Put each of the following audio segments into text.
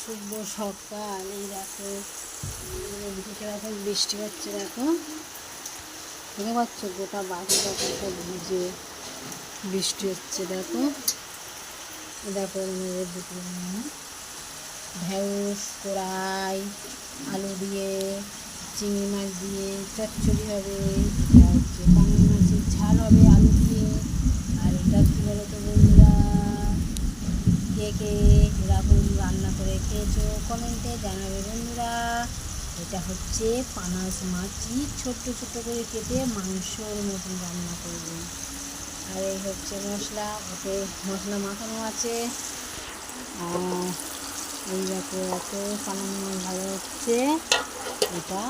শুভ সকাল। এই দেখো এদিকে এখন বৃষ্টি হচ্ছে, দেখো দেখতে পাচ্ছ গোটা বাড়ি দেখো সব ভিজে বৃষ্টি হচ্ছে। দেখো দেখো আমাদের দুটো ঢেঁড়স কড়াই আলু দিয়ে চিংড়ি মাছ দিয়ে চচ্চড়ি হবে, এটা হচ্ছে পাঙাশ মাছের ঝাল হবে আলু দিয়ে। আর এটা কী বলো তো বন্ধুরা, কে কে এরকম রান্না করে খেয়েছো কমেন্টে জানাবে বন্ধুরা। এটা হচ্ছে পাঙাশ মাছই ছোট্ট ছোট্ট করে কেটে মাংসর মতন রান্না করবে। আর এই হচ্ছে মশলা, ওতে মশলা মাখানো আছে। আর এই দেখো এত পাঙাশ মাছ ভালো হচ্ছে। এটা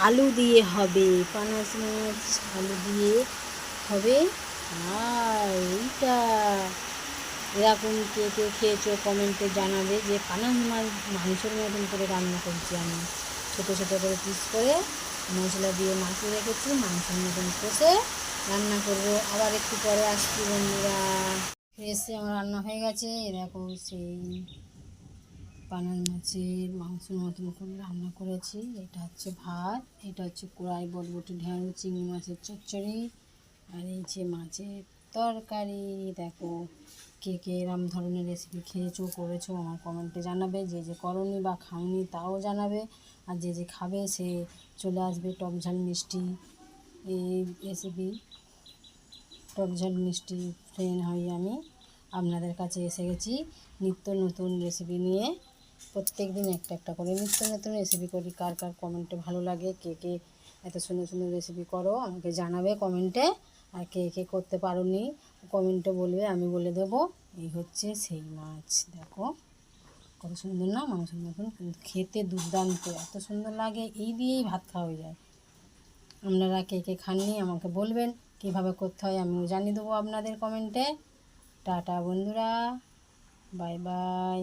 আলু দিয়ে হবে, পাঙাশ মাছ আলু দিয়ে হবে। আর এইটা এরকম কে কে খেয়েছো কমেন্টে জানাবে যে পাঙাশ মাছ মাংসের মতন করে রান্না করছি আমি। ছোটো ছোটো করে পিস করে মশলা দিয়ে মাখিয়ে রেখেছি, মাংসের মতন কষে রান্না করবো। আবার একটু পরে আসছি বন্ধুরা। এসে আমার রান্না হয়ে গেছে। এরকম সেই পাঙাশ মাছের মাংসের মতন করে রান্না করেছি। এটা হচ্ছে ভাত, এটা হচ্ছে কড়াই বটবটি ঢেঁড়স চিংড়ি মাছের চচ্চড়ি, আর এই যে মাছের তরকারি। দেখো কে কে এরম ধরনের রেসিপি খেয়েছো করেছো আমার কমেন্টে জানাবে। যে যে করনি বা খাওনি তাও জানাবে। আর যে যে খাবে সে চলে আসবে টক ঝাল মিষ্টি এই রেসিপি। টক ঝাল মিষ্টি ফ্রেন্ড হই আমি, আপনাদের কাছে এসে গেছি নিত্য নতুন রেসিপি নিয়ে। প্রত্যেক দিন একটা একটা করে নিত্য নতুন রেসিপি করি। কার কার কমেন্টে ভালো লাগে, কে কে এত সুন্দর সুন্দর রেসিপি করো আমাকে জানাবে কমেন্টে। আর কে কে করতে পারো নি কমেন্টে বলবে, আমি বলে দেবো। এই হচ্ছে সেই মাছ, দেখো কত সুন্দর না, মাংসের মতন কিন্তু খেতে দুর্দান্ত, এত সুন্দর লাগে। এই দিয়েই ভাত খাওয়া হয়ে যায়। আপনারা কে কে খাননি আমাকে বলবেন, কীভাবে করতে হয় আমিও জানিয়ে দেবো আপনাদের কমেন্টে। টাটা বন্ধুরা, বাই বাই।